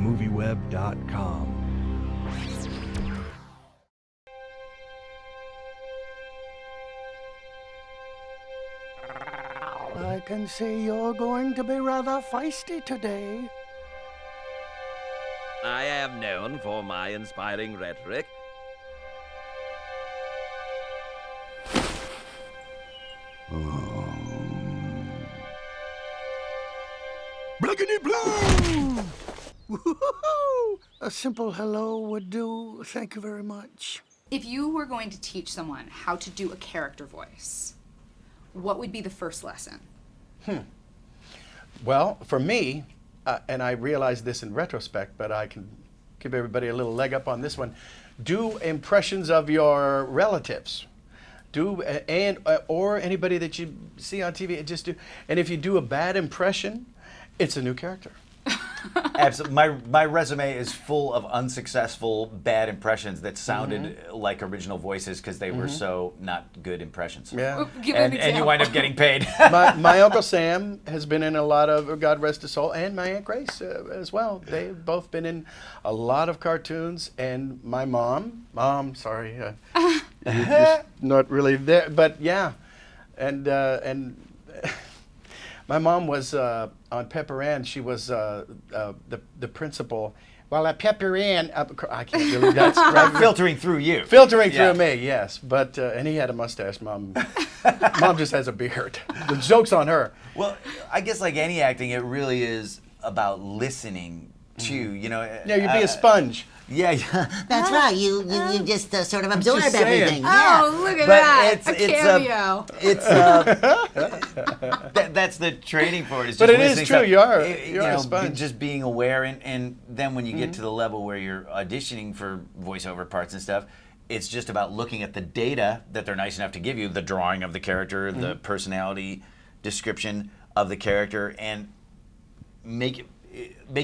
MovieWeb.com. I can see you're going to be rather feisty today. I am known for my inspiring rhetoric. Blackity blue! Woo-hoo-hoo! A simple hello would do. Thank you very much. If you were going to teach someone how to do a character voice, what would be the first lesson? Well, for me, and I realize this in retrospect, but I can give everybody a little leg up on this one. Do impressions of your relatives. Or anybody that you see on TV. And if you do a bad impression, it's a new character. Absolutely. My resume is full of unsuccessful bad impressions that sounded like original voices because they were so not good impressions. Yeah. Give an And you wind up getting paid. My Uncle Sam has been in a lot of, God rest his soul, and my Aunt Grace as well. They've both been in a lot of cartoons, and my mom, sorry, you're just not really there, but yeah, and my mom was on Pepper Ann. She was the principal. Well, at Pepper Ann, I can't really. That's right. Filtering through you. Filtering through me, yes. But and he had a mustache. Mom just has a beard. The joke's on her. Well, I guess like any acting, it really is about listening to, you know. Yeah, you'd be a sponge. Yeah, That's right. You just sort of absorb just saying. everything. Oh, look at that! A cameo. That's the training for it. It's But just it is listening. true, So, you're a sponge. Just being aware, and then when you get to the level where you're auditioning for voiceover parts and stuff, it's just about looking at the data that they're nice enough to give you, the drawing of the character, the personality description of the character, and make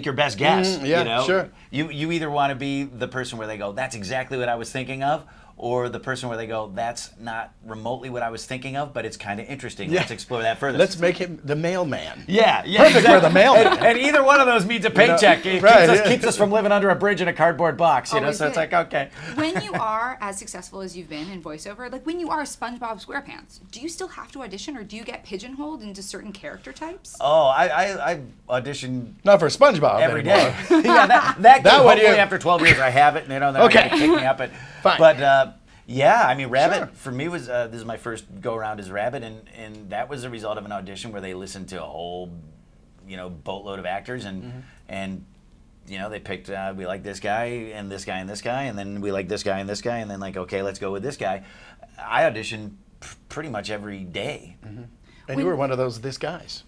your best guess. Yeah, you know? sure. You either want to be the person where they go, that's exactly what I was thinking of, or the person where they go, that's not remotely what I was thinking of, but it's kind of interesting. Yeah. Let's explore that further. Let's make him the mailman. Yeah, Perfect for the mailman. And either one of those means a paycheck. It right, keeps us from living under a bridge in a cardboard box, you know. Always So it's did. like, okay. When you are as successful as you've been in voiceover, like when you are SpongeBob SquarePants, do you still have to audition, or do you get pigeonholed into certain character types? Oh, I audition Not for SpongeBob every anymore. day. Yeah, that That one hopefully you- after 12 years I have it, and they're Okay. gonna kick me up. Fine. But yeah, I mean, Rabbit Sure. for me was this is my first go around as Rabbit, and that was the result of an audition where they listened to a whole, boatload of actors, and they picked we like this guy and this guy and this guy, and then we like this guy and this guy, and then like, okay, let's go with this guy. I auditioned pretty much every day. And you were one of this guys.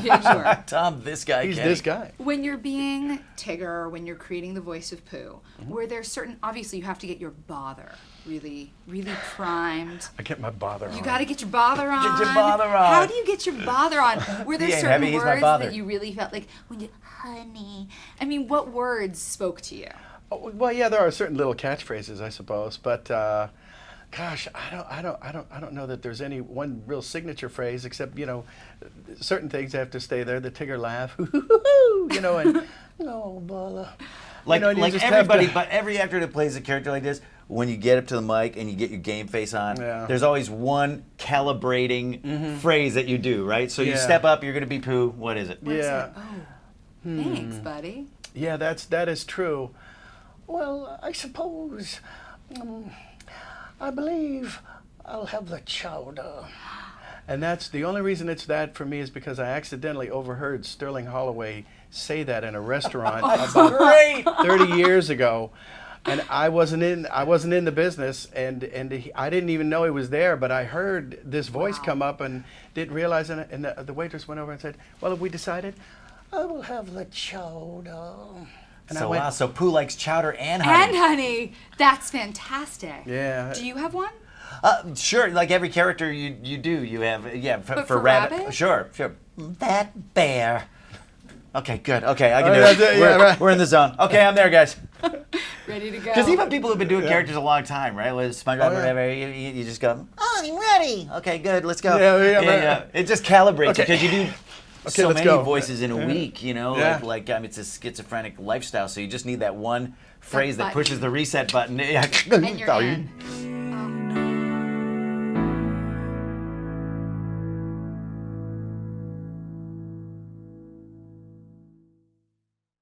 Yeah, sure. Tom, this guy. He's Kenny. this guy. When you're being Tigger, when you're creating the voice of Pooh, were there certain, obviously you have to get your bother really, really primed. I get my bother on. You got to get your bother on. Get your bother on. How do you get your bother on? Were there He ain't certain heavy, he's my words bother. that you really felt like when you, honey? I mean, what words spoke to you? Oh, well, yeah, there are certain little catchphrases, I suppose, but gosh, I don't know that there's any one real signature phrase except certain things have to stay there. The Tigger laugh, and oh, bother. Like and you just have everybody, to- but every actor that plays a character like this, when you get up to the mic and you get your game face on, Yeah. there's always one calibrating phrase that you do, right? So you Yeah. step up, you're going to be Pooh. What is it? What is Yeah. it? Oh, thanks, buddy. Yeah, that is true. Well, I suppose, I believe I'll have the chowder. And that's the only reason it's that for me is because I accidentally overheard Sterling Holloway say that in a restaurant about Great! 30 years ago. And I wasn't in the business, and I didn't even know he was there. But I heard this voice come up and didn't realize it. And the waitress went over and said, "Well, have we decided? I will have the chowder." And So I went, wow, so Pooh likes chowder and honey. And honey, that's fantastic. Yeah. Do you have one? Sure, like every character you do, you have But for for Rabbit. Rabbit? Sure. That bear. Okay, good. Okay, I can do that's it. it, yeah, right. We're in the zone. Okay, I'm there, guys. Ready to go. Because even people who've been doing characters a long time, right? With SpongeBob, yeah. whatever, you just go, oh, I'm ready. Okay, good, let's go. Yeah, right. It just calibrates Okay. because you do so let's many go. voices in a week, you know, Yeah. like it's a schizophrenic lifestyle. So you just need that one phrase that button. pushes the reset button. Yeah. And you're in.